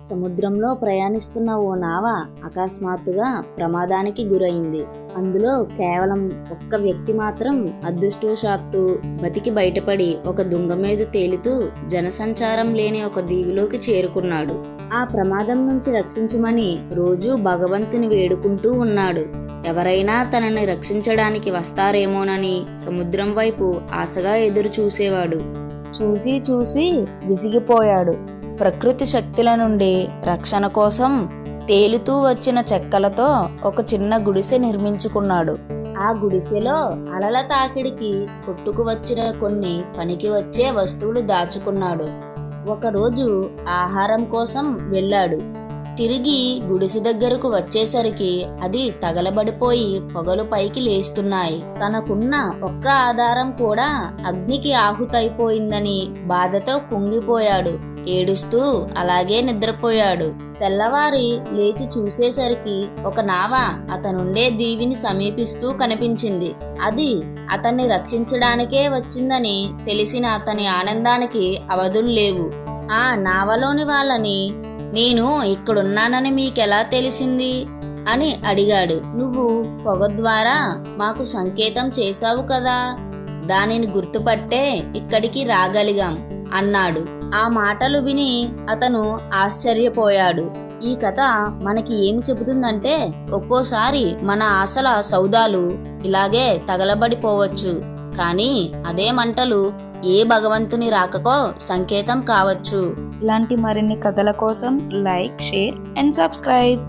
సముద్రంలో ప్రయాణిస్తున్న ఓ నావ అకస్మాత్తుగా ప్రమాదానికి గురైంది. అందులో కేవలం ఒక్క వ్యక్తి మాత్రం అదృష్టవశాత్తు బతికి బయటపడి ఒక దుంగ మీద తేలుతూ జనసంచారం లేని ఒక దీవిలోకి చేరుకున్నాడు. ఆ ప్రమాదం నుంచి రక్షించమని రోజూ భగవంతుని వేడుకుంటూ ఉన్నాడు. ఎవరైనా తనని రక్షించడానికి వస్తారేమోనని సముద్రం వైపు ఆశగా ఎదురు చూసేవాడు. చూసి చూసి విసిగిపోయాడు. ప్రకృతి శక్తుల నుండి రక్షణ కోసం తేలుతూ వచ్చిన చెక్కలతో ఒక చిన్న గుడిసె నిర్మించుకున్నాడు. ఆ గుడిసెలో అలల తాకిడికి కొట్టుకు వచ్చిన కొన్ని పనికి వచ్చే వస్తువులు దాచుకున్నాడు. ఒకరోజు ఆహారం కోసం వెళ్ళాడు. తిరిగి గుడిసె దగ్గరకు వచ్చేసరికి అది తగలబడిపోయి పొగలు పైకి లేస్తున్నాయి. తనకున్న ఒక్క ఆధారం కూడా అగ్నికి ఆహుతైపోయిందని బాధతో కుంగిపోయాడు. ఏడుస్తూ అలాగే నిద్రపోయాడు. తెల్లవారి లేచి చూసేసరికి ఒక నావ అతనుండే దీవిని సమీపిస్తూ కనిపించింది. అది అతన్ని రక్షించడానికే వచ్చిందని తెలిసిన అతని ఆనందానికి అవధులు లేవు. ఆ నావలోని వాళ్ళని, నేను ఇక్కడున్నానని మీకెలా తెలిసింది అని అడిగాడు. నువ్వు పొగ ద్వారా మాకు సంకేతం చేశావు కదా, దానిని గుర్తుపట్టే ఇక్కడికి రాగలిగాం అన్నాడు. ఆ మాటలు విని అతను ఆశ్చర్యపోయాడు. ఈ కథ మనకి ఏమి చెబుతుందంటే, ఒక్కోసారి మన ఆశల సౌదాలు ఇలాగే తగలబడిపోవచ్చు, కానీ అదే మంటలు ఏ భగవంతుని రాకకో సంకేతం కావచ్చు. ఇలాంటి మరిన్ని కథల కోసం లైక్, షేర్ అండ్ సబ్స్క్రైబ్.